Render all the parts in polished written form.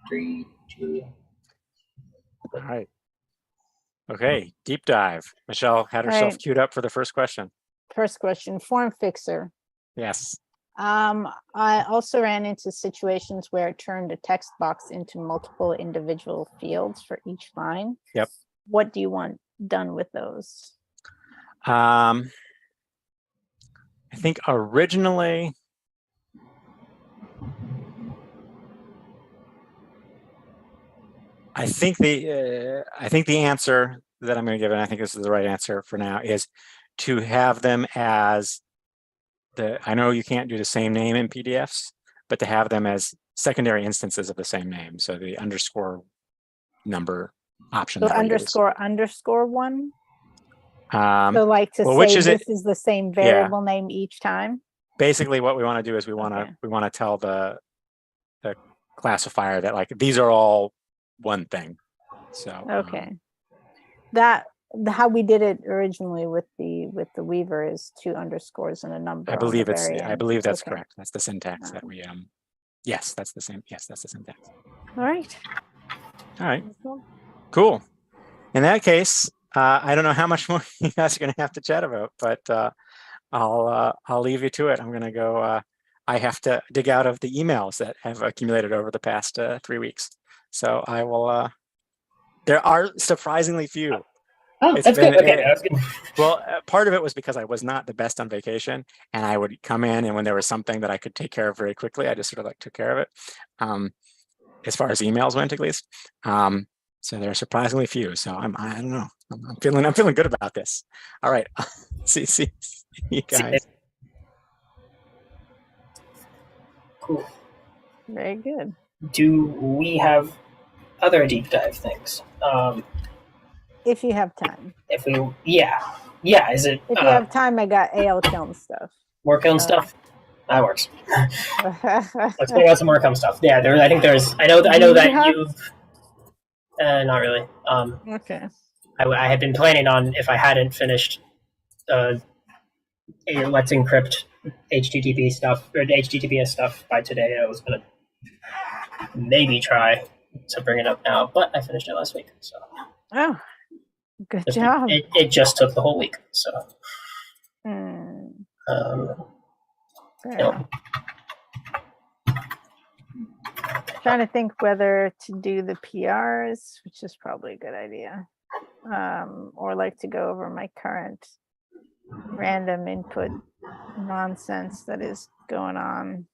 3, 2. All right. Okay, deep dive. Michelle had herself right. queued up for the first question. First question, form fixer. Yes. I also ran into situations where it turned a text box into multiple individual fields for each line. Yep. What do you want done with those? I think originally, I think the answer that I'm going to give, and I think this is the right answer for now, is to have them as I know you can't do the same name in PDFs, but to have them as secondary instances of the same name. So the underscore number option. So that we use. underscore one. So like to well, say this is the same variable name each time. Basically, what we want to do is we want to tell the classifier that like these are all one thing. So okay, how we did it originally with the Weaver is 2 underscores and a number. I believe that's okay. correct. That's the syntax that we yes, that's the same. Yes, that's the syntax. All right. All right. Cool. In that case, I don't know how much more you guys are going to have to chat about, but I'll leave you to it. I'm going to go. I have to dig out of the emails that have accumulated over the past 3 weeks. So I will. There are surprisingly few. Oh, that's good. Okay, that's good. Well, part of it was because I was not the best on vacation, and I would come in, and when there was something that I could take care of very quickly, I just sort of like took care of it. As far as emails went, at least. So there are surprisingly few. So I don't know. I'm feeling good about this. All right. see you guys. Cool. Very good. Do we have other deep dive things? If you have time. Is it? If you have time, I got AL Kiln stuff. More Kiln stuff. That works. Let's bring out some more Kiln stuff. Yeah, I think there's. I know that you've. Not really. Okay. I had been planning on, if I hadn't finished Let's Encrypt HTTP stuff or HTTPS stuff by today, I was gonna maybe try to bring it up now, but I finished it last week. So. Oh, good job. It just took the whole week. So. Trying to think whether to do the PRs, which is probably a good idea, or like to go over my current random input nonsense that is going on.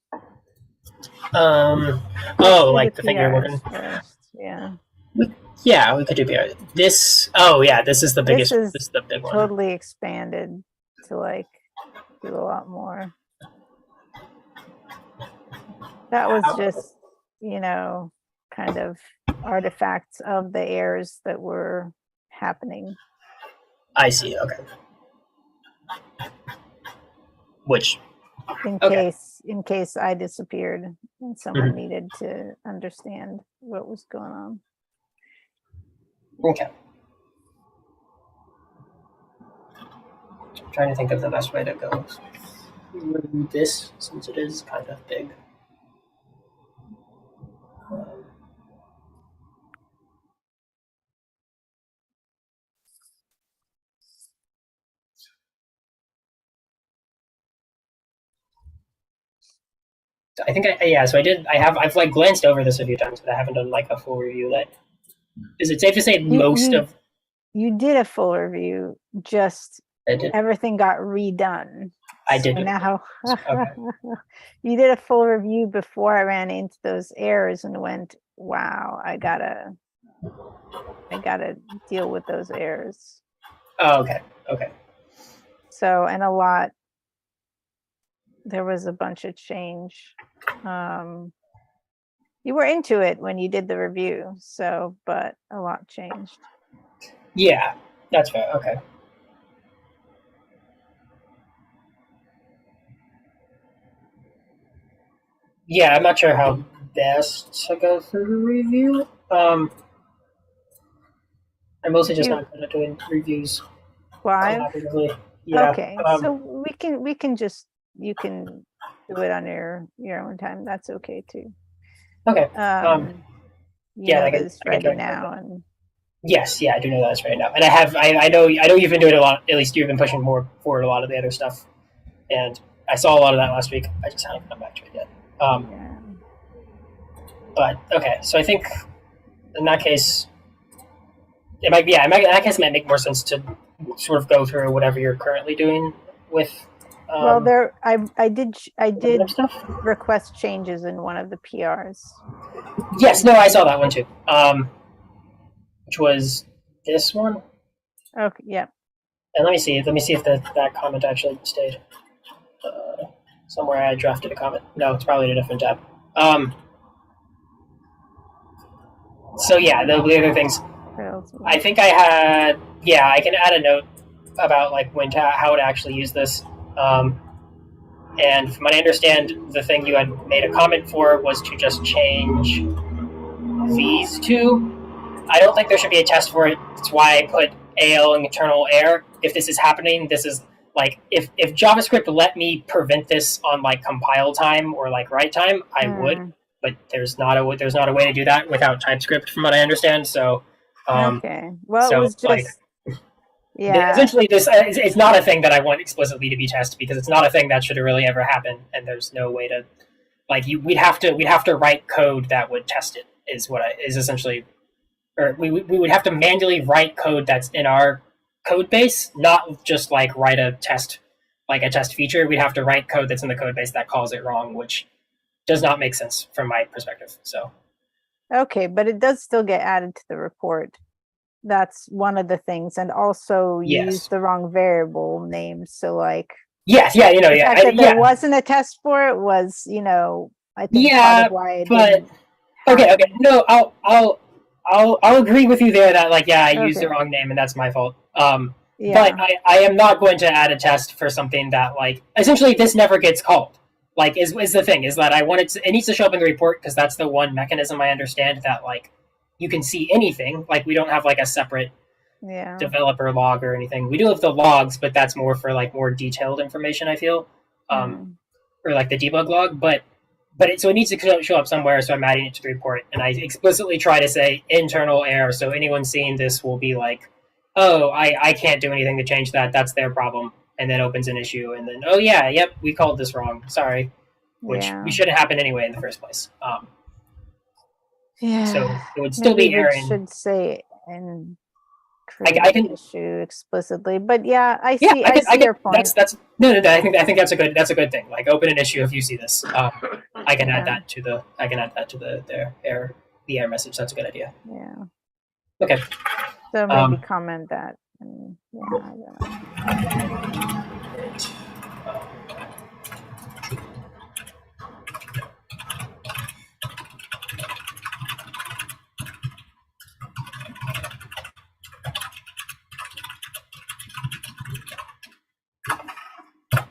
Like the thing you're working. First. Yeah. Yeah, we could do PR. This. Oh yeah, this is the biggest. This is the big one. Totally expanded to like do a lot more. That was just, kind of artifacts of the errors that were happening. I see. Okay. Which? In case I disappeared and someone needed to understand what was going on. Okay. I'm trying to think of the best way to go through this, since it is kind of big. I think so I did. I've like glanced over this a few times, but I haven't done like a full review. Is it safe to say you did a full review, just everything got redone. I did. So now you did a full review before I ran into those errors and went, wow, I gotta deal with those errors. Oh, okay. So, and there was a bunch of change. You were into it when you did the review, but a lot changed. Yeah, that's fair. Okay. Yeah, I'm not sure how best to go through the review. I'm mostly just not good at doing reviews. Live? Yeah. Okay, so you can do it on your own time. That's okay too. Okay. You Yeah, know like that it's I can ready join now, and Yes, yeah, I do know that it's right now, and I know you've been doing a lot. At least you've been pushing more forward a lot of the other stuff, and I saw a lot of that last week. I just haven't come back to it yet. yeah. But okay, so I think in that case, in that case, it might make more sense to sort of go through whatever you're currently doing with Well, um, there, I did the other stuff. request changes in one of the PRs. Yes, no, I saw that one too. Which was this one. Okay, yeah. And let me see. Let me see if that comment actually stayed. Somewhere I drafted a comment. No, it's probably in a different tab. So yeah, the other things. I think I had. Yeah, I can add a note about like how to actually use this. And from what I understand, the thing you had made a comment for was to just change these two. I don't think there should be a test for it. That's why I put AL internal air. If this is happening, this is like if JavaScript let me prevent this on like compile time or like write time, I would. But there's not a way to do that without TypeScript, from what I understand. So, Okay. Well, so it was just like yeah. essentially this it's not a thing that I want explicitly to be tested because it's not a thing that should really ever happen, and there's no way to like we'd have to write code that would test it. Is essentially or we would have to manually write code that's in our code base, not just like write a test like a test feature. We'd have to write code that's in the code base that calls it wrong, which does not make sense from my perspective. So Okay, but it does still get added to the report. That's one of the things, and also use yes, the wrong variable name. So like yes, yeah, the yeah, fact that there yeah, wasn't a test for it was, I think part yeah, of why it but didn't okay, happen. no, I'll agree with you there that like yeah, I used the Okay. wrong name and that's my fault. Yeah. But I am not going to add a test for something that like essentially this never gets called. Like is the thing is that it needs to show up in the report because that's the one mechanism I understand that like you can see anything. Like we don't have like a separate Yeah. developer log or anything. We do have the logs, but that's more for like more detailed information. I feel, Mm. or like the debug log, so it needs to show up somewhere. So I'm adding it to the report, and I explicitly try to say internal error, so anyone seeing this will be like, "Oh, I can't do anything to change that. That's their problem." And then opens an issue, and then oh yeah, yep, we called this wrong. Sorry, which we Yeah. shouldn't happen anyway in the first place. Yeah. So it would still Maybe be we erroring. should say and I create can an issue explicitly. But yeah, I Yeah, see I can. your point. That's no. I think that's a good thing. Like open an issue if you see this. I can add Yeah. that to the error message. That's a good idea. Yeah. Okay. So maybe comment that. And yeah, I don't know.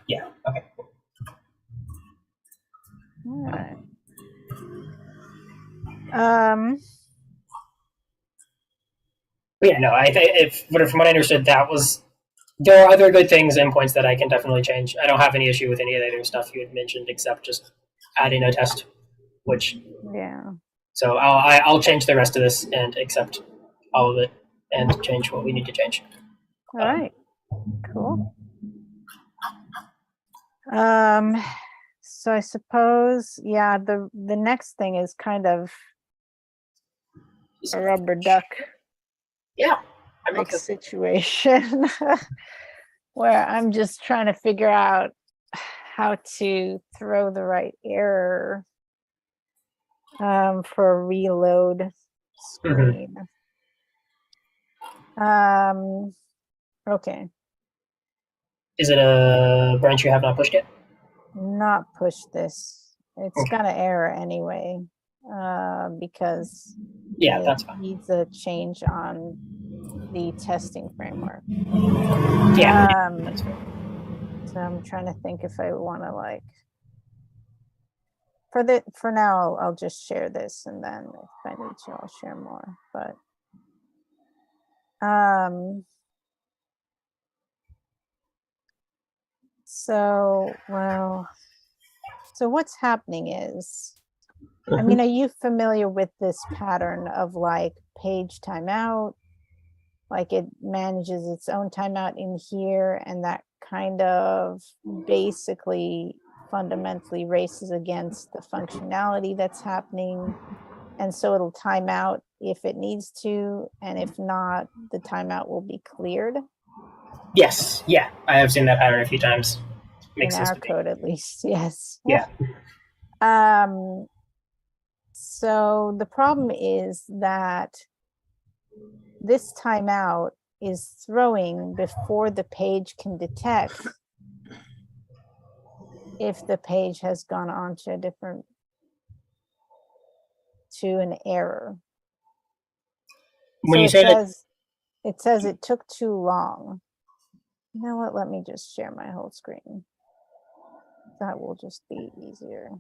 Yeah. Okay. All right. But yeah. No. I think from what I understood, there are other good things and points that I can definitely change. I don't have any issue with any of the other stuff you had mentioned, except just adding a test. Which Yeah. so I'll change the rest of this and accept all of it and change what we need to change. All right. Cool. So I suppose, yeah, the next thing is kind of a rubber duck Yeah. like situation where I'm just trying to figure out how to throw the right error for a reload screen. Okay. Is it a branch you have not pushed yet? Not push this. It's Okay. gonna error anyway, because Yeah, it that's fine. needs a change on the testing framework. Yeah. That's fine. So I'm trying to think if I want to like for now I'll just share this, and then if I need to I'll share more. But so what's happening is I mean, are you familiar with this pattern of like page timeout? Like it manages its own timeout in here, and that kind of basically fundamentally races against the functionality that's happening. And so it'll time out if it needs to, and if not, the timeout will be cleared Yes, yeah, I have seen that pattern a few times. Makes in sense our to me. code at least. Yes. Yeah. So the problem is that this timeout is throwing before the page can detect if the page has gone on to an error. When So you it say that, says it took too long. You know what? Let me just share my whole screen. That will just be easier.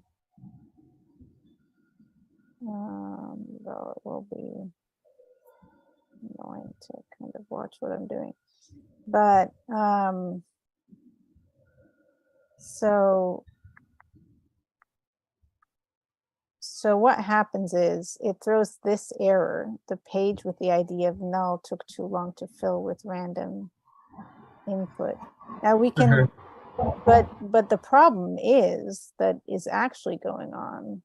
Though it will be annoying to kind of watch what I'm doing. But so what happens is it throws this error. The page with the ID of null took too long to fill with random input. Now we can, but the problem is that is actually going on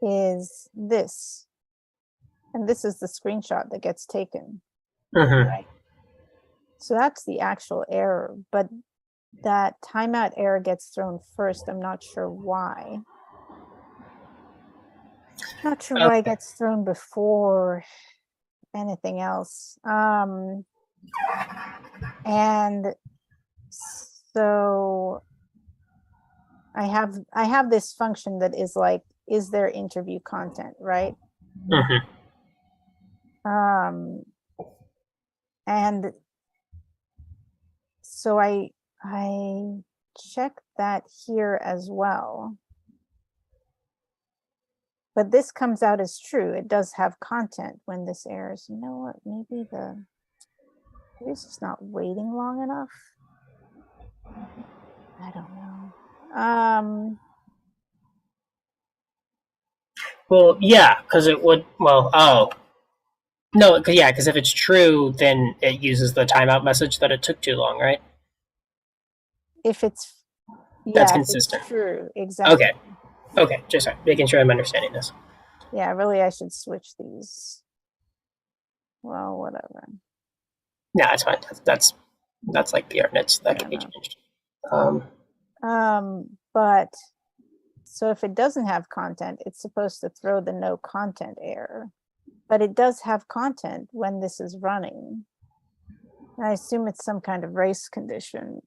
is this. And this is the screenshot that gets taken. Right. So that's the actual error, but that timeout error gets thrown first. I'm not sure why. Not sure why it gets thrown before anything else. And so I have this function that is like, is there interview content, right? And so I check that here as well. But this comes out as true. It does have content when this errors. You know what? Maybe it's just not waiting long enough. I don't know. well, yeah, because it would. Well, oh, no, yeah, because if it's true, then it uses the timeout message that it took too long, right? If it's That's if consistent. it's true, exactly. Okay, just making sure I'm understanding this. Yeah, really, I should switch these. Well, whatever. Yeah, it's fine. That's like PR nits that can be changed. But so if it doesn't have content, it's supposed to throw the no content error, but it does have content when this is running. I assume it's some kind of race condition.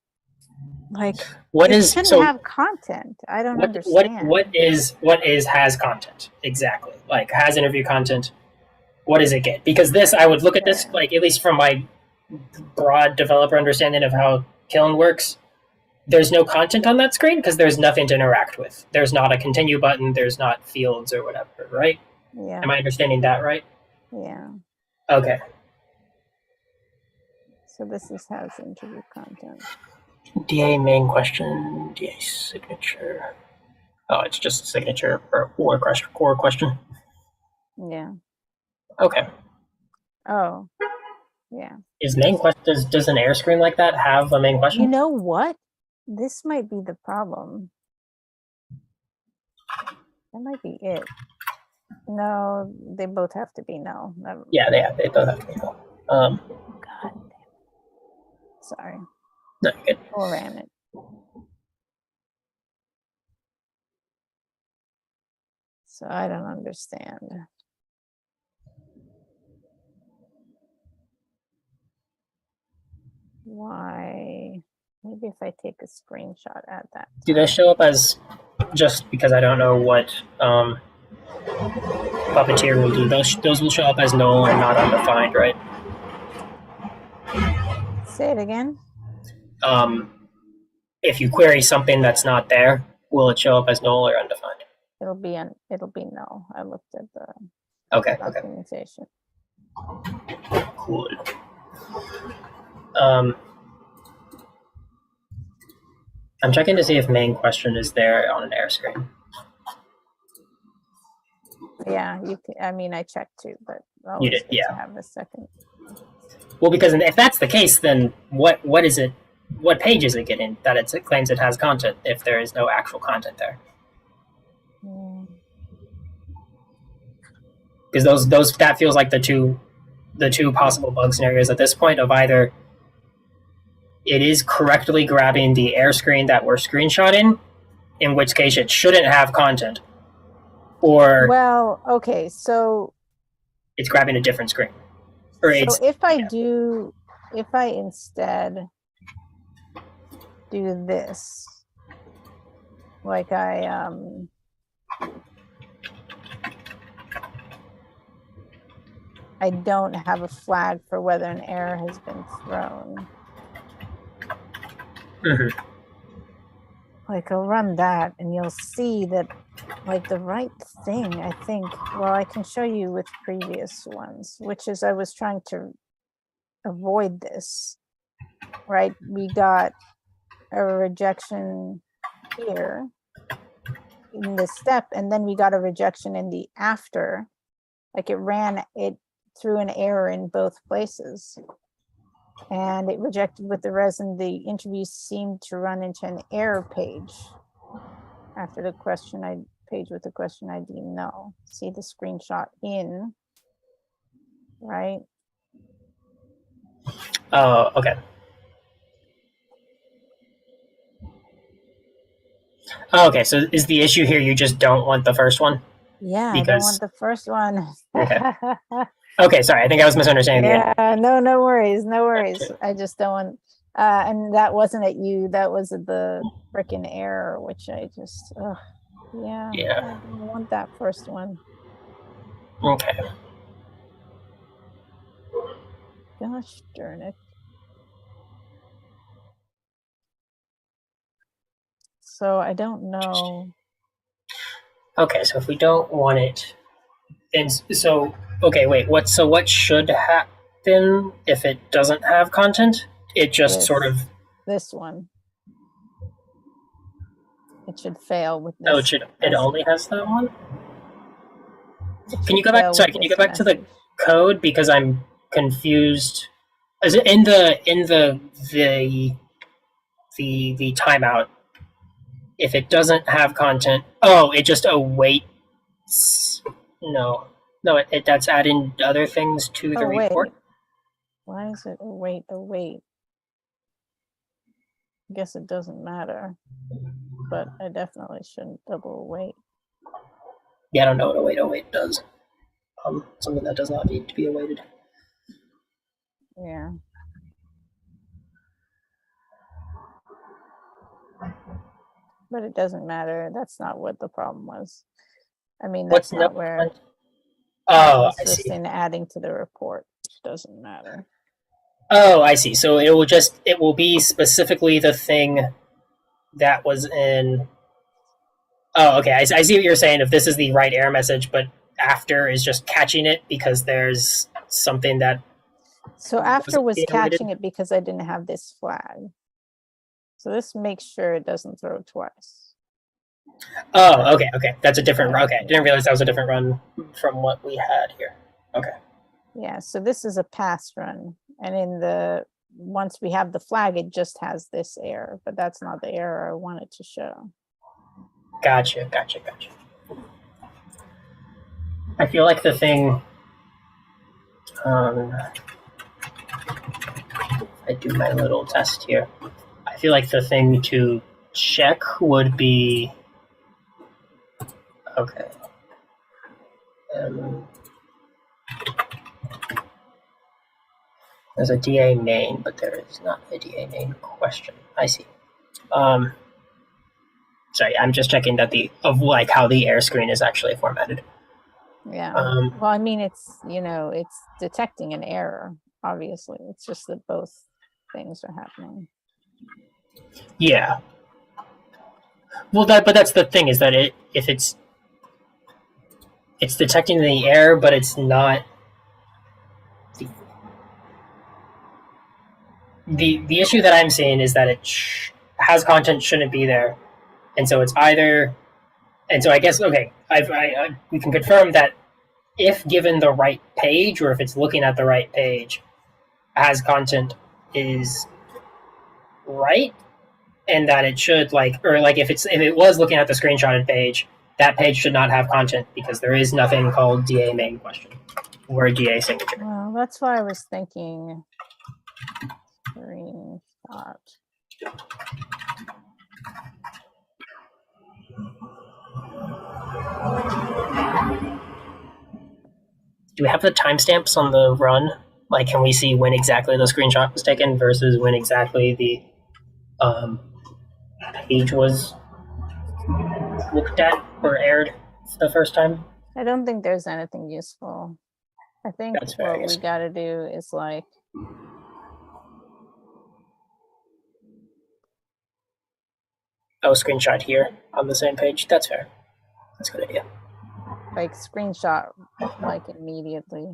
Like what it is shouldn't so? have content. I don't understand. What is has content exactly? Like has interview content. What does it get? Because this, I would look at this like at least from my broad developer understanding of how Kiln works. There's no content on that screen because there's nothing to interact with. There's not a continue button. There's not fields or whatever, right? Yeah. Am I understanding that right? Yeah. Okay. So this has interview content. DA main question, DA signature. Oh, it's just a signature or core question. Yeah. Okay. Oh, yeah. Is main question does an air screen like that have a main question? You know what? This might be the problem. That might be it. No, they both have to be no. Yeah, they both have to be no. God damn it. Sorry. No, good. Or ran it. So I don't understand. Why? Maybe if I take a screenshot at that time. Do they show up as just because I don't know what Puppeteer will do? Those will show up as null and not undefined, right? Say it again. If you query something that's not there, will it show up as null or undefined? It'll be null. I looked at the documentation. Cool. I'm checking to see if main question is there on an air screen. Yeah, you can, I mean, I checked too, but You always did, good yeah. to have a second. Well, because if that's the case, then what is it? What page is it getting that it claims it has content if there is no actual content there? Mm. Because those that feels like the two possible bug scenarios at this point of either it is correctly grabbing the air screen that we're screenshotting, in which case it shouldn't have content, or Well, okay, so it's grabbing a different screen, or so it's if I instead do this, like I don't have a flag for whether an error has been thrown. Mhm. Like I'll run that and you'll see that like the right thing, I think, well, I can show you with previous ones, which is I was trying to avoid this, right? We got a rejection here in this step, and then we got a rejection in the after, like it threw an error in both places. And it rejected with the resin. The interview seemed to run into an error page after the page with the question ID no. See the screenshot in, right? Oh, okay. Oh, okay, so is the issue here you just don't want the first one? Yeah, I don't want the first one. Okay. Okay, sorry, I think I was misunderstanding. Yeah, no worries, no worries. I just don't want, and that wasn't at you, that was at the frickin' error, which I just, yeah, Yeah. I don't want that first one. Okay. Gosh darn it. So I don't know. Okay, so if we don't want it, and so okay, wait, what should happen if it doesn't have content? It just sort of This one. It should fail with this. oh, it only has that one? It Can you should go back? fail Sorry, with can you this go back to the message. code because I'm confused. Is it in the timeout? If it doesn't have content, oh, it just awaits. No, that's adding other things to the Oh, wait. report. Why is it await? I guess it doesn't matter, but I definitely shouldn't double await. Yeah, I don't know what await does. Something that does not need to be awaited. Yeah. But it doesn't matter. That's not what the problem was. I mean, that's not where. Oh, I see. In adding to the report, which doesn't matter. Oh, I see. So it will be specifically the thing that was in. Oh, okay. I see what you're saying. If this is the right error message, but after is just catching it because there's something that. So after was catching it because I didn't have this flag. So this makes sure it doesn't throw twice. Oh, okay. That's a different run. Okay, didn't realize that was a different run from what we had here. Okay. Yeah, so this is a pass run. And once we have the flag, it just has this error, but that's not the error I wanted to show. Gotcha. I feel like the thing, I do my little test here. I feel like the thing to check would be, okay. There's a DA main, but there is not a DA main question. I see. Sorry, I'm just checking that how the air screen is actually formatted. Yeah. Well, I mean, it's detecting an error. Obviously, it's just that both things are happening. Yeah. Well, but that's the thing is that if it's detecting the error, but it's not. The issue that I'm seeing is that it has content shouldn't be there, and so it's either, and so I guess okay, we can confirm that if given the right page, or if it's looking at the right page, has content is right, and that it should or if it was looking at the screenshotted page, that page should not have content because there is nothing called DA main question or a DA signature. Well, that's why I was thinking screenshot. Do we have the timestamps on the run? Like, can we see when exactly the screenshot was taken versus when exactly the page was looked at or aired the first time? I don't think there's anything useful. I think That's fair, I what we guess. got to do is like, Oh, screenshot here on the same page. That's fair. That's a good idea. screenshot like immediately.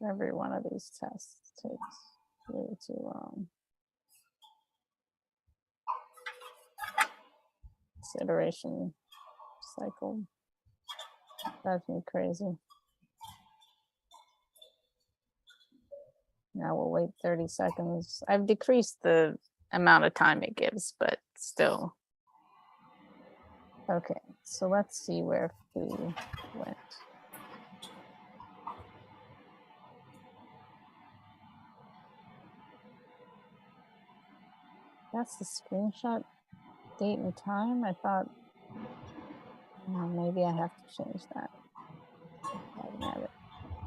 Every one of these tests takes way too long. This iteration cycle drives me crazy. Now we'll wait 30 seconds. I've decreased the amount of time it gives, but still. Okay, so let's see where foo went. That's the screenshot date and time. I thought maybe I have to change that. I can have it.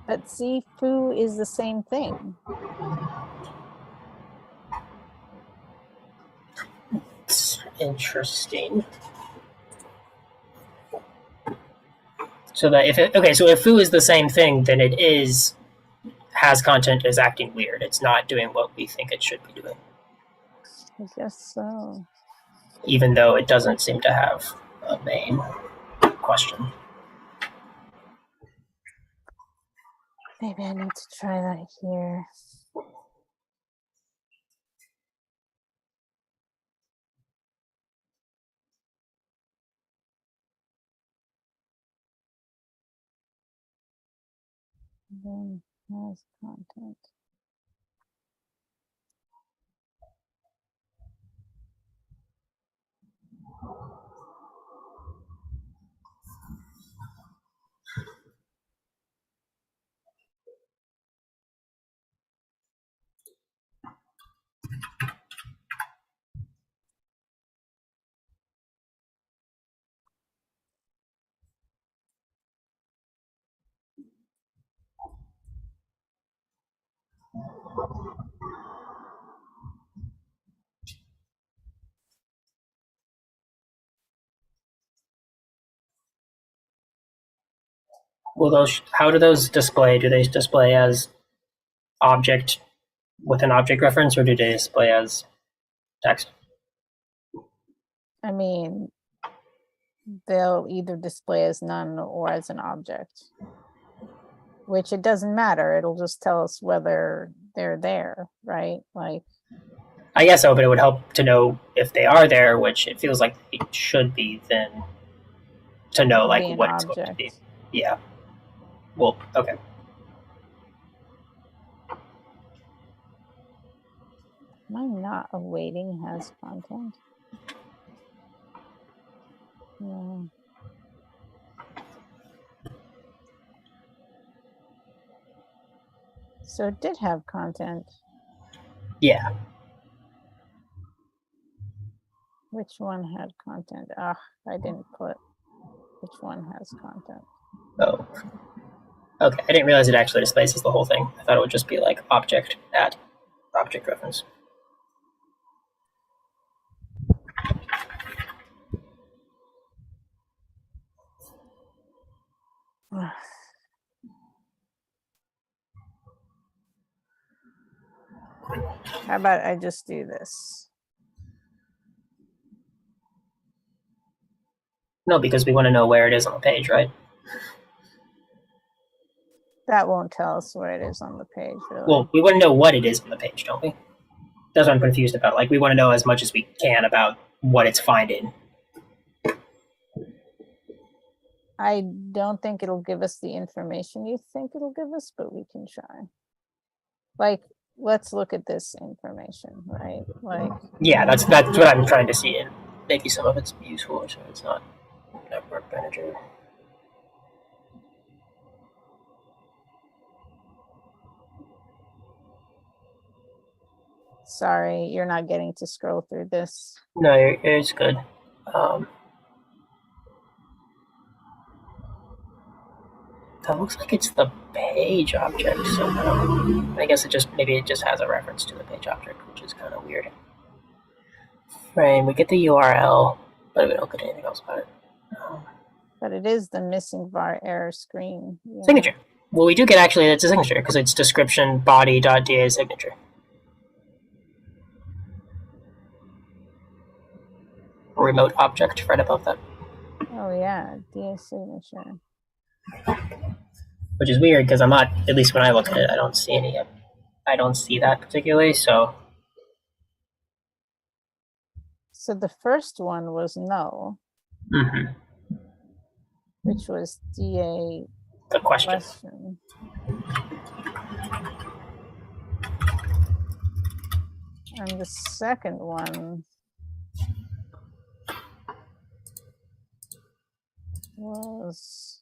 But see, foo is the same thing. It's interesting. So that if foo is the same thing, then it has content is acting weird. It's not doing what we think it should be doing. I guess so. Even though it doesn't seem to have a main question. Maybe I need to try that here. Then has content. How do those display? Do they display as object with an object reference, or do they display as text? I mean, they'll either display as none or as an object, which it doesn't matter. It'll just tell us whether they're there, right? Like, I guess so, but it would help to know if they are there, which it feels like it should be, then to know be like an what it's going to be. object. Yeah. Well, okay. Am I not awaiting has content? No. So it did have content. Yeah. Which one had content? Ah, I didn't put which one has content. Oh. Okay. I didn't realize it actually displays as the whole thing. I thought it would just be like object at object reference. How about I just do this? No, because we want to know where it is on the page, right? That won't tell us where it is on the page, really. Well, we want to know what it is on the page, don't we? That's what I'm confused about. Like, we want to know as much as we can about what it's finding. I don't think it'll give us the information you think it'll give us, but we can try. Like, let's look at this information, right? Like, Yeah, that's what I'm trying to see. And maybe some of it's useful, or some of it's not. Network manager. sorry, you're not getting to scroll through this. No, it's good. That looks like it's the page object somehow. I guess maybe it just has a reference to the page object, which is kind of weird. Frame, we get the URL, but we don't get anything else about it. But it is the missing var error screen. Yeah. Signature. Well, we do get actually, it's a signature because it's description body.da signature. Remote object right above that. Oh yeah, DA signature. Which is weird because I'm not, at least when I look at it, I don't see any. I don't see that particularly, so. So the first one was no, Mm-hmm. which was DA The question. question. And the second one was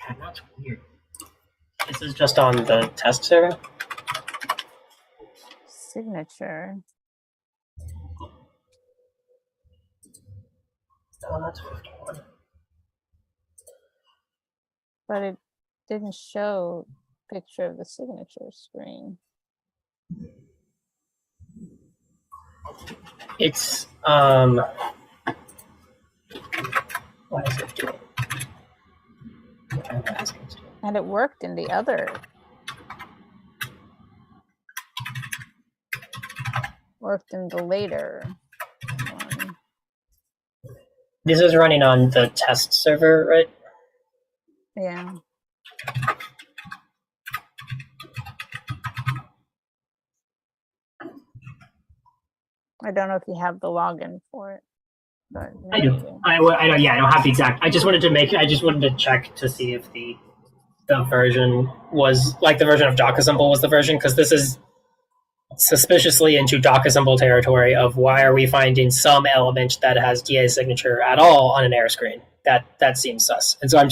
Yeah, that's weird. This is just on the test server? signature. Oh, that's 51. But it didn't show picture of the signature screen. It's, what is it doing? What am I asking it to do? And it worked in the other. Worked in the later one. This is running on the test server, right? Yeah. I don't know if you have the login for it, but I do. maybe. I don't. Yeah, I don't have the exact. I just wanted to check to see if the version was like the version of Docassemble was the version, because this is suspiciously into Docassemble territory of why are we finding some element that has DA signature at all on an error screen? That seems sus. And so I'm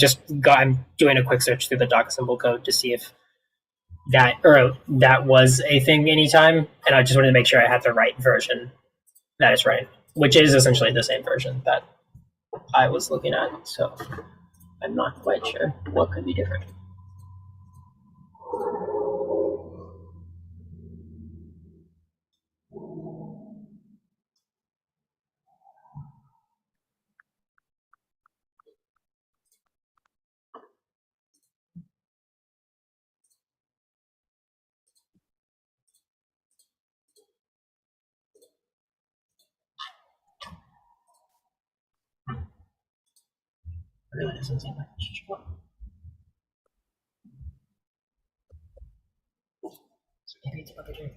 doing a quick search through the Docassemble code to see if that was a thing anytime, and I just wanted to make sure I had the right version that is right, which is essentially the same version that I was looking at. So I'm not quite sure what could be different. Really doesn't seem like it should show up. So maybe it's over here.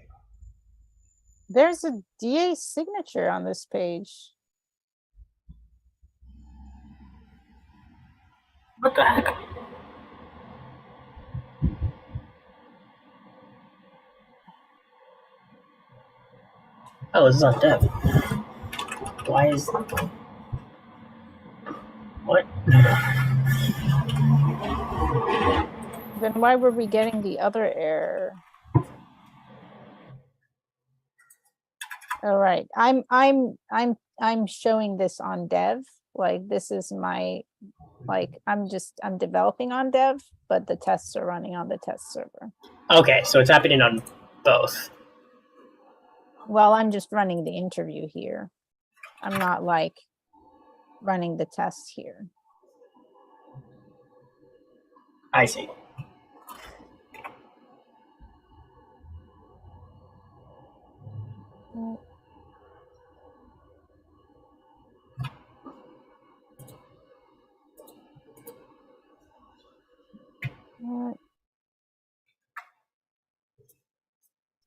There's a DA signature on this page. What the heck? Oh, this is on dev. Why is... What? Then why were we getting the other error? All right, I'm showing this on dev. Like this is my, like I'm developing on dev, but the tests are running on the test server. Okay, so it's happening on both. Well, I'm just running the interview here. I'm not like running the test here. I see.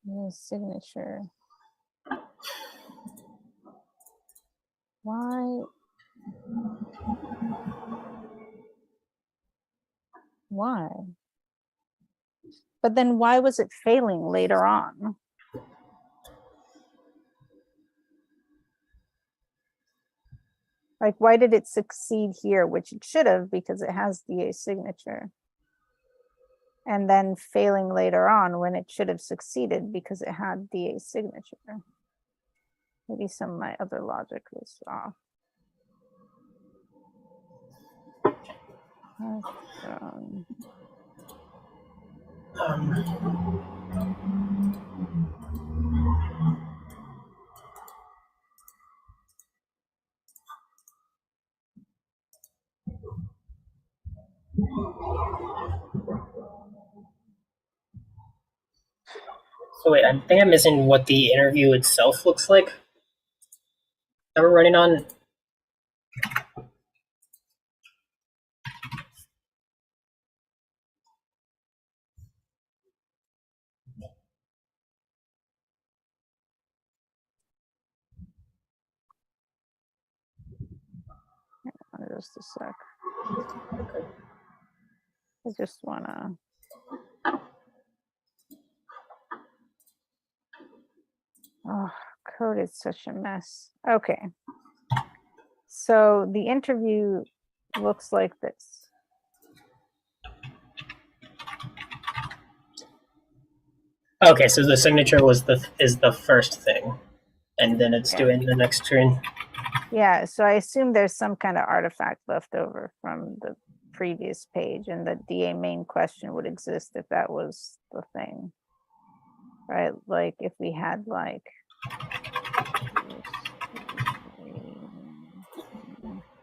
New signature. Why? Why? But then why was it failing later on? Like, why did it succeed here, which it should have because it has DA signature? And then failing later on when it should have succeeded because it had DA signature. Maybe some of my other logic was off. Um, So wait, I think I'm missing what the interview itself looks like that we're running on. just a sec. I just wanna. Oh, code is such a mess. Okay. So the interview looks like this. Okay, so the signature is the first thing, and then it's Yeah. doing the next screen. Yeah, so I assume there's some kind of artifact left over from the previous page, and the DA main question would exist if that was the thing. Right, like if we had like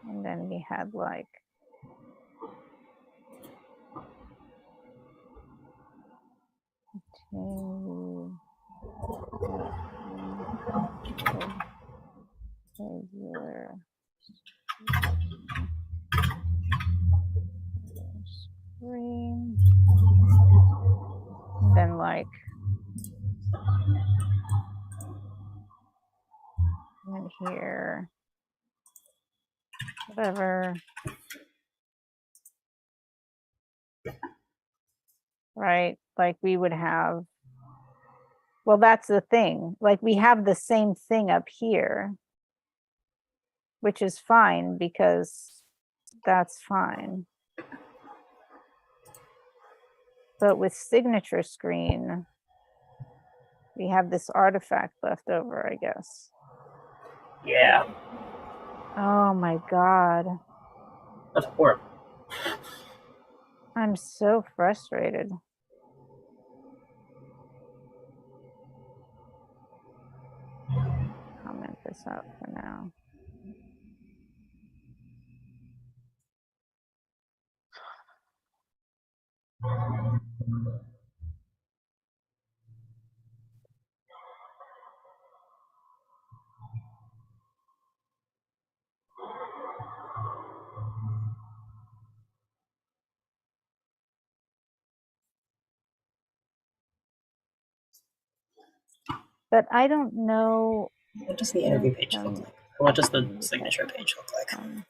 and then we had like regular screen, then like and here whatever, right? Like we would have, well, that's the thing, like we have the same thing up here, which is fine because that's fine. But with signature screen, we have this artifact left over, I guess. Yeah, Oh my God. that's horrible. I'm so frustrated. Comment this out for now. But I don't know. What does the interview page look like? Or what does the signature page look like?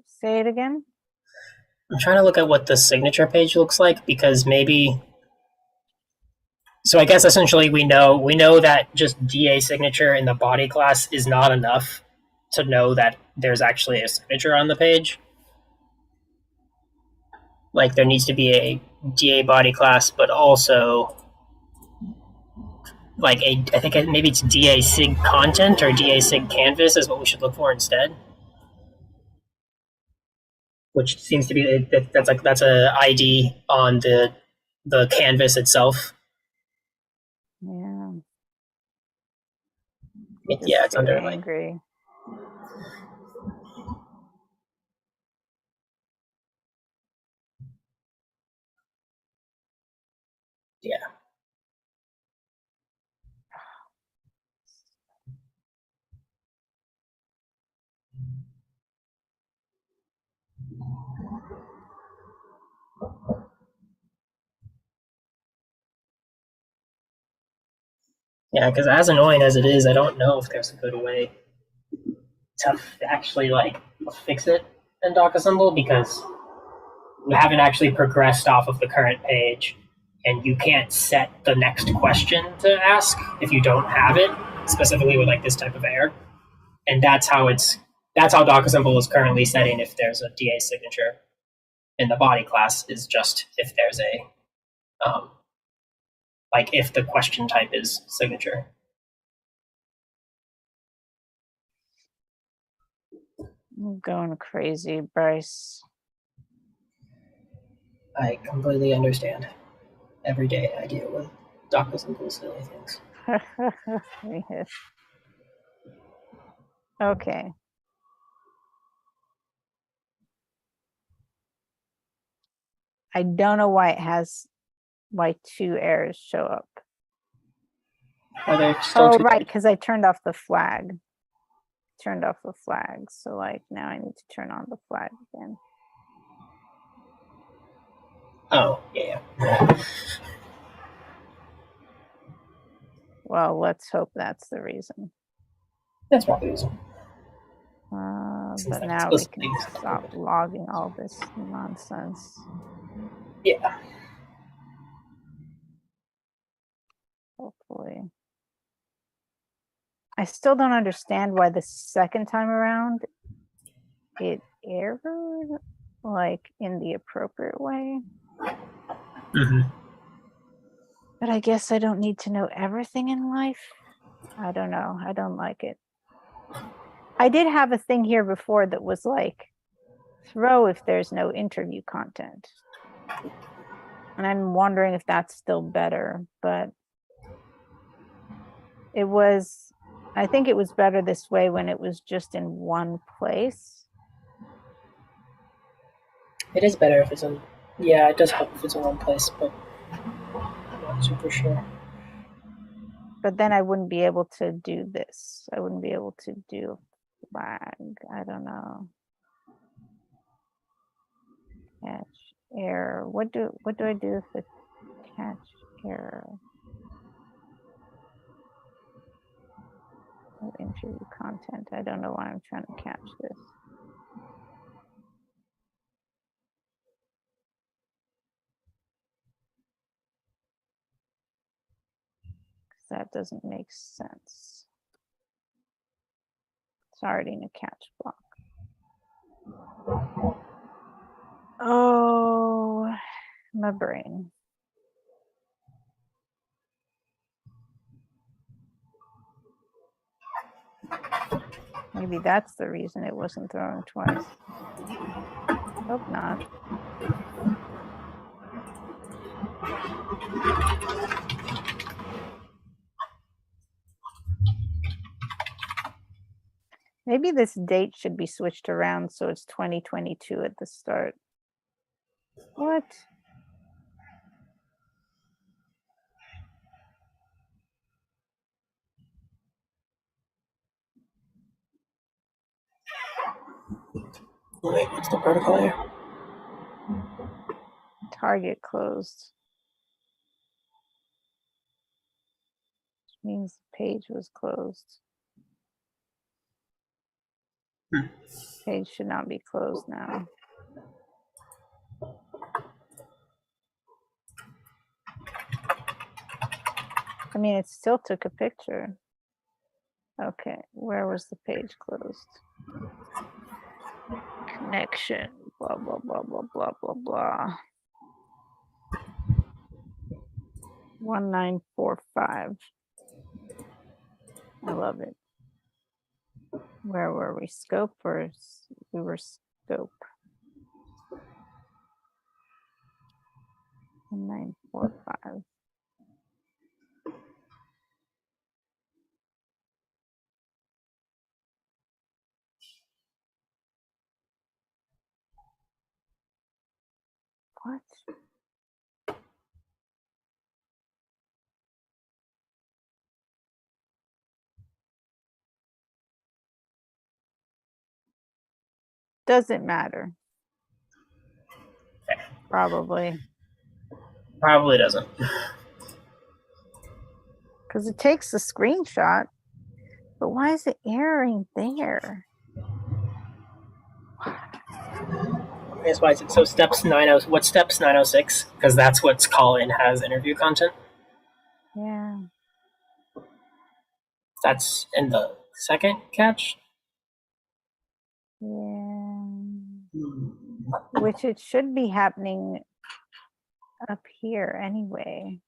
Say it again. I'm trying to look at what the signature page looks like because maybe. So I guess essentially we know that just DA signature in the body class is not enough to know that there's actually a signature on the page. Like there needs to be a DA body class, but also like I think maybe it's DA sig content or DA sig canvas is what we should look for instead. Which seems to be that's a ID on the canvas itself. Yeah. Yeah, it's under like angry. yeah. Yeah, because as annoying as it is, I don't know if there's a good way to actually like fix it in DocAssemble because we haven't actually progressed off of the current page, and you can't set the next question to ask if you don't have it, specifically with like this type of error. And that's how DocAssemble is currently setting if there's a DA signature in the body class is just if there's a like if the question type is signature. I'm going crazy, Bryce. I completely understand. Every day I deal with DocAssemble silly things. Yes. Okay. I don't know why why 2 errors show up. Are there still Oh, two right, because I turned off the flag. Turned off the flag. So like now I need to turn on the flag again. Oh, yeah. Well, let's hope that's the reason. That's probably the reason. But that now we explicit can things. stop logging all this nonsense. Yeah. Hopefully. I still don't understand why the second time around it errored like in the appropriate way. Mm-hmm. But I guess I don't need to know everything in life. I don't know. I don't like it. I did have a thing here before that was like, throw if there's no interview content. And I'm wondering if that's still better, but I think it was better this way when it was just in one place. It is better if it's in. Yeah, it does help if it's in one place, but I'm not super sure. But then I wouldn't be able to do this. I wouldn't be able to do flag. I don't know. Catch error. What do I do if the catch error? No interview content. I don't know why I'm trying to catch this. That doesn't make sense. It's already in a catch block. Oh, my brain. Maybe that's the reason it wasn't thrown twice. Hope not. Maybe this date should be switched around so it's 2022 at the start. What? Wait, what's the protocol here? Target closed. Which means the page was closed. Page should not be closed now. I mean, it still took a picture. Okay, where was the page closed? Connection, blah, blah, blah, blah, blah, blah, blah. 1945. I love it. Where were we? Scope or we were scope? 1945. What? Doesn't matter. Probably. Probably doesn't. Because it takes the screenshot, but why is it erroring there? I guess why is it so steps 90? What steps 906? Because that's what's call-in has interview content. Yeah. That's in the second catch. Yeah. Which it should be happening up here anyway.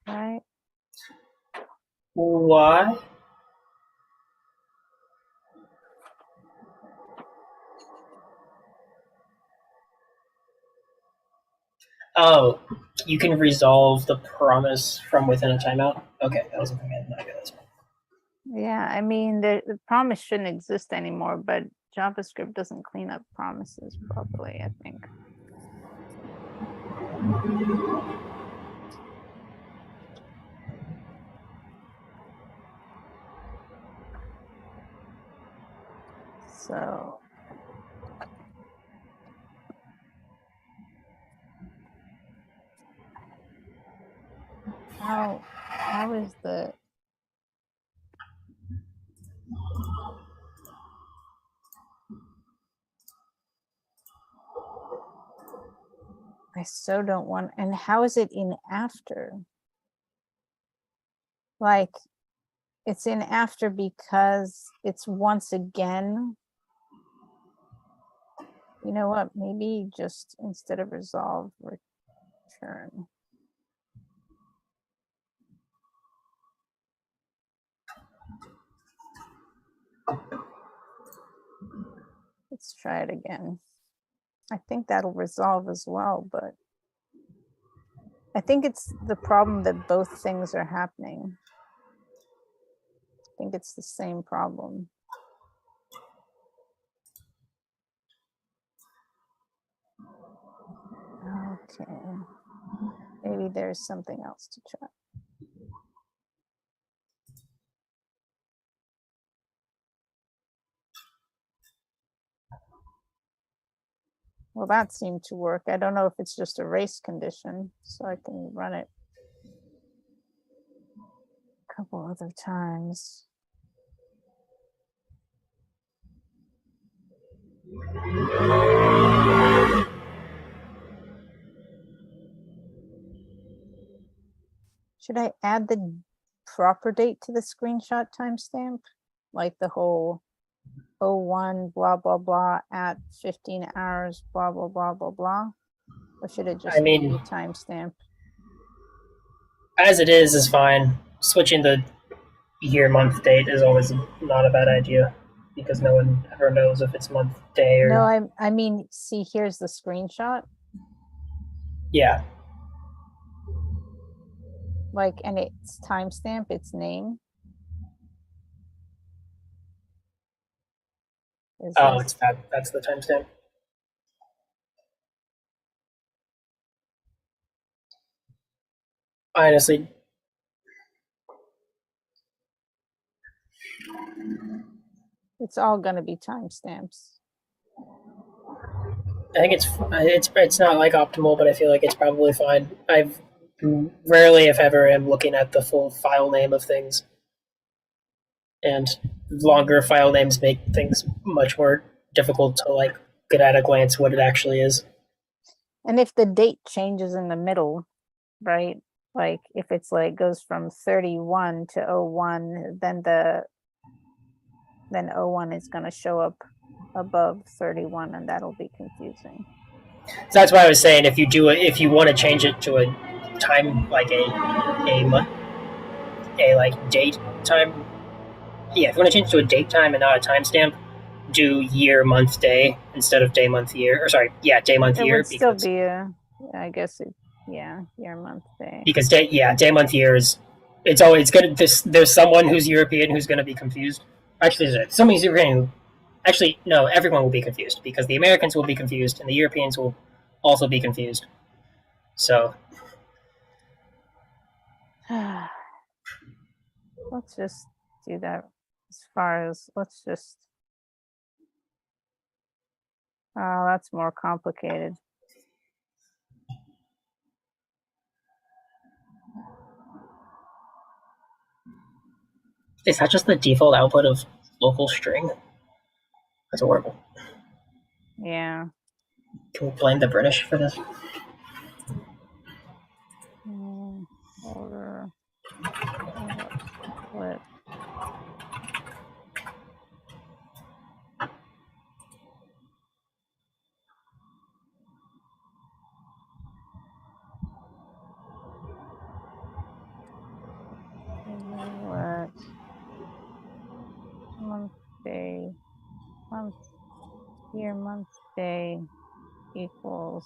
Right? Why? Oh, you can resolve the promise from within a timeout? Okay, that was a command, not good. Yeah, I mean, the promise shouldn't exist anymore, but JavaScript doesn't clean up promises properly, I think. So how is the I so don't want, and how is it in after? Like, it's in after because it's once again. You know what? Maybe just instead of resolve, return. Let's try it again. I think that'll resolve as well, but I think it's the problem that both things are happening. I think it's the same problem. Okay. Maybe there's something else to try. Well, that seemed to work. I don't know if it's just a race condition, so I can run it a couple other times. Should I add the proper date to the screenshot timestamp? Like the whole 01 blah blah blah at 15 hours blah blah blah blah blah? Or should it just be timestamp? As it is fine. Switching the year, month, date is always not a bad idea because no one ever knows if it's month, day, or. No, I mean, see, here's the screenshot. Yeah. Like, and it's timestamp, its name. Oh, it's that. That's the timestamp. Honestly, it's all going to be timestamps. I think it's not like optimal, but I feel like it's probably fine. I've rarely, if ever, am looking at the full file name of things, and longer file names make things much more difficult to like get at a glance what it actually is. And if the date changes in the middle, right? Like if it's like goes from 31 to 01, then 01 is going to show up above 31, and that'll be confusing. So that's why I was saying if you want to change it to a time, like a like date time. Yeah, if you want to change it to a date time and not a timestamp, do year, month, day instead of day, month, year. Or sorry, yeah, day, month, year. It would still be I guess year, month, day. Because day, month, year is it's always good. There's someone who's European who's going to be confused. Actually, there's someone who's European. Actually, no, everyone will be confused because the Americans will be confused and the Europeans will also be confused. So let's just do that as far as, let's just. Oh, that's more complicated. Is that just the default output of local string? That's horrible. Yeah. Can we blame the British for this? Order. Split. What? Month, day, month, year, month, day equals.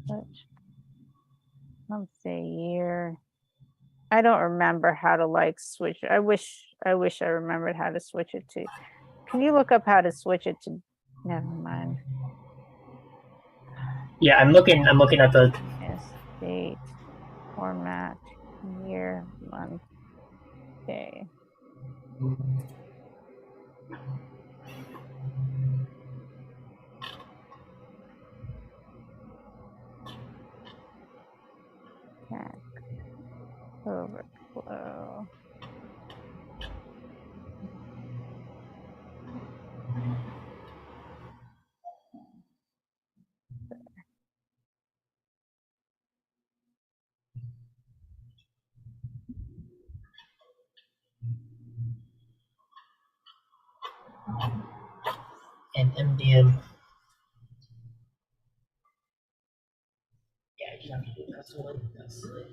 Which month, day, year. I don't remember how to like switch. I wish I remembered how to switch it to. Can you look up how to switch it to? Never mind. Yeah, I'm looking at the Yes, date, format, year, month, day. Stack Overflow. and MDM. Yeah, you have to do that one. That's silly.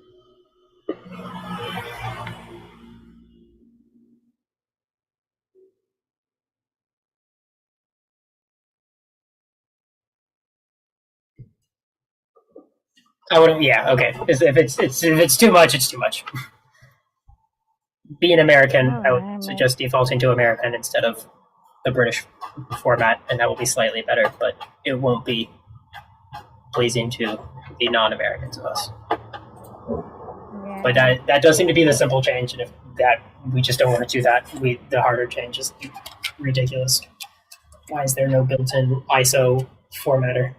I wouldn't. Yeah, okay. If it's too much, it's too much. Being American, I would suggest defaulting to American instead of the British format, and that will be slightly better. But it won't be pleasing to the non-Americans of us. Yeah. But that does seem to be the simple change, and if that we just don't want to do that, the harder change is ridiculous. Why is there no built-in ISO formatter?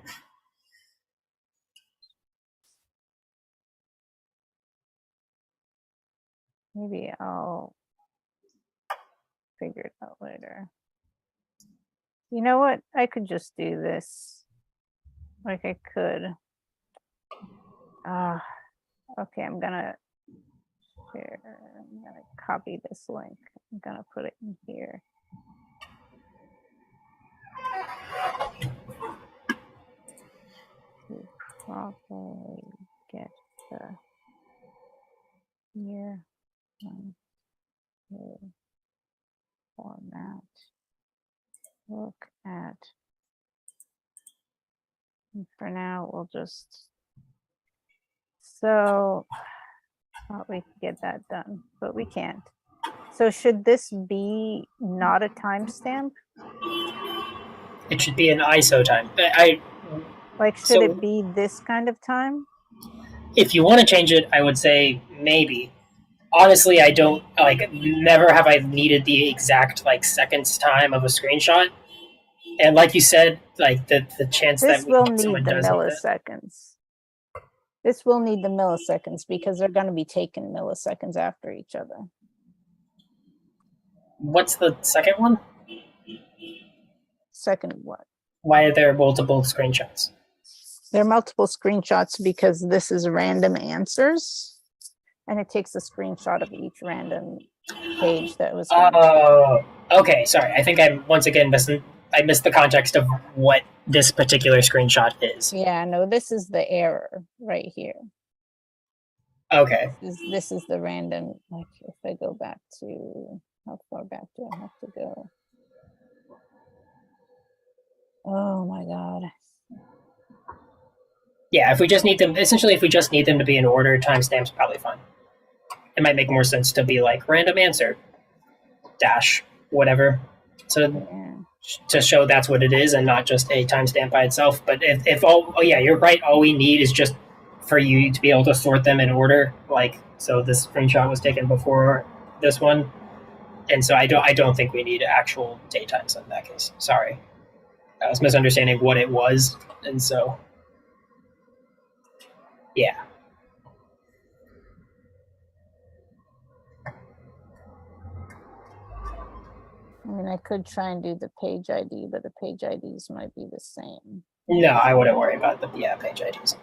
Maybe I'll figure it out later. You know what? I could just do this. Like I could. Okay, I'm gonna share. I'm gonna copy this link. I'm gonna put it in here. To properly get the year on the format. Look at. And for now, we'll just. So thought we could get that done, but we can't. So should this be not a timestamp? It should be an ISO time. Like, should So- it be this kind of time? If you want to change it, I would say maybe. Honestly, I don't never have I needed the exact seconds time of a screenshot. And like you said, the chance This that will need someone the does need that. milliseconds. This will need the milliseconds because they're going to be taken milliseconds after each other. What's the second one? Second what? Why are there multiple screenshots? There are multiple screenshots because this is random answers, and it takes a screenshot of each random page that was. Oh, okay. Sorry. I think I'm once again missing. I missed the context of what this particular screenshot is. Yeah, no, this is the error right here. Okay. This is the random. Like, if I go back to, how far back do I have to go? Oh my god. Yeah, if we just need them, essentially, if we just need them to be in order, timestamp's probably fine. It might make more sense to be like random answer dash whatever. So Yeah. to show that's what it is and not just a timestamp by itself. But if all, oh yeah, you're right. All we need is just for you to be able to sort them in order. Like, so this screenshot was taken before this one, and so I don't think we need actual date times in that case. Sorry, I was misunderstanding what it was, and so yeah. I mean, I could try and do the page ID, but the page IDs might be the same. No, I wouldn't worry about the page IDs.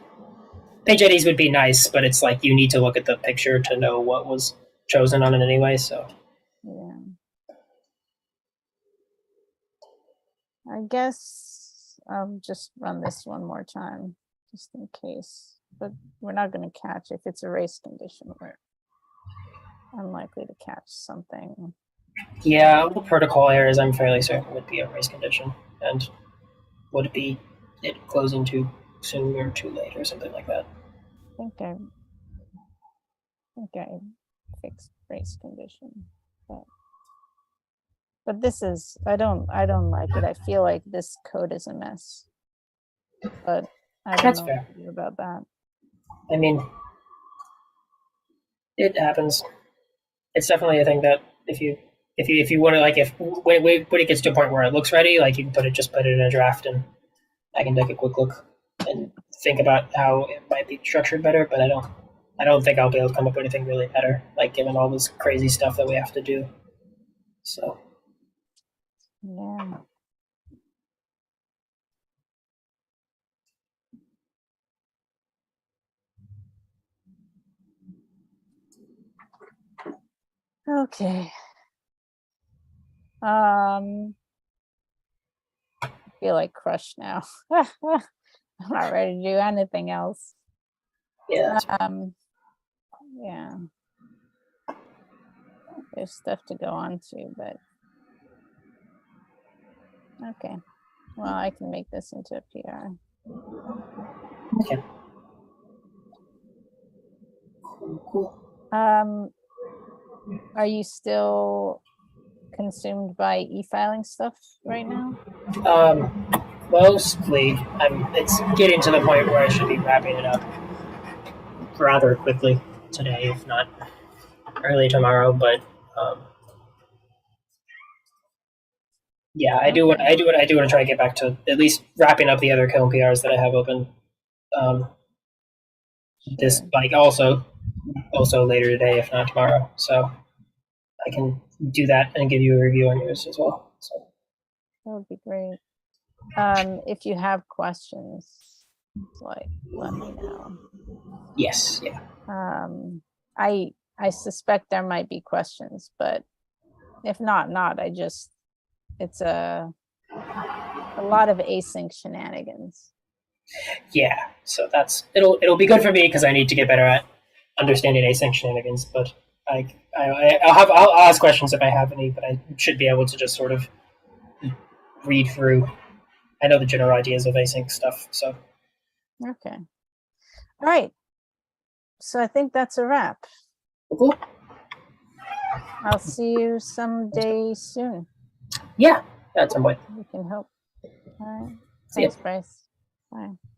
Page IDs would be nice, but it's like you need to look at the picture to know what was chosen on it anyway. So Yeah. I guess I'll just run this one more time, just in case. But we're not going to catch, if it's a race condition, we're unlikely to catch something. yeah, the protocol errors I'm fairly certain would be a race condition, and would be it closing too soon or too late or something like that. I think I fixed race condition, but this is, I don't like it. I feel like this code is a mess, but I don't That's know fair. what to do about that. I mean, it happens. It's definitely a thing that if you want to, like, if when it gets to a point where it looks ready, like, you can just put it in a draft, and I can take a quick look and think about how it might be structured better. But I don't think I'll be able to come up with anything really better, like, given all this crazy stuff that we have to do. So Yeah. Okay. I feel like crushed now. I'm not ready to do anything else. yeah, Yeah. There's stuff to go on to, but okay. Well, I can make this into a PR. okay, cool. Are you still consumed by e-filing stuff right now? Mostly, it's getting to the point where I should be wrapping it up rather quickly today, if not early tomorrow. But yeah, I do want to try to get back to at least wrapping up the other Kiln PRs that I have open. This, Sure. like, also later today, if not tomorrow. So I can do that and give you a review on yours as well. So That would be great. If you have questions, like, let me know. yes, yeah, I suspect there might be questions, but if not, it's a lot of async shenanigans. yeah. So it'll be good for me because I need to get better at understanding async shenanigans. But I'll ask questions if I have any, but I should be able to just sort of read through. I know the general ideas of async stuff. So Okay. All right. So I think that's a wrap. cool. I'll see you someday soon. Yeah, at some point. We can help. All right. See ya. Thanks, Bryce. Bye.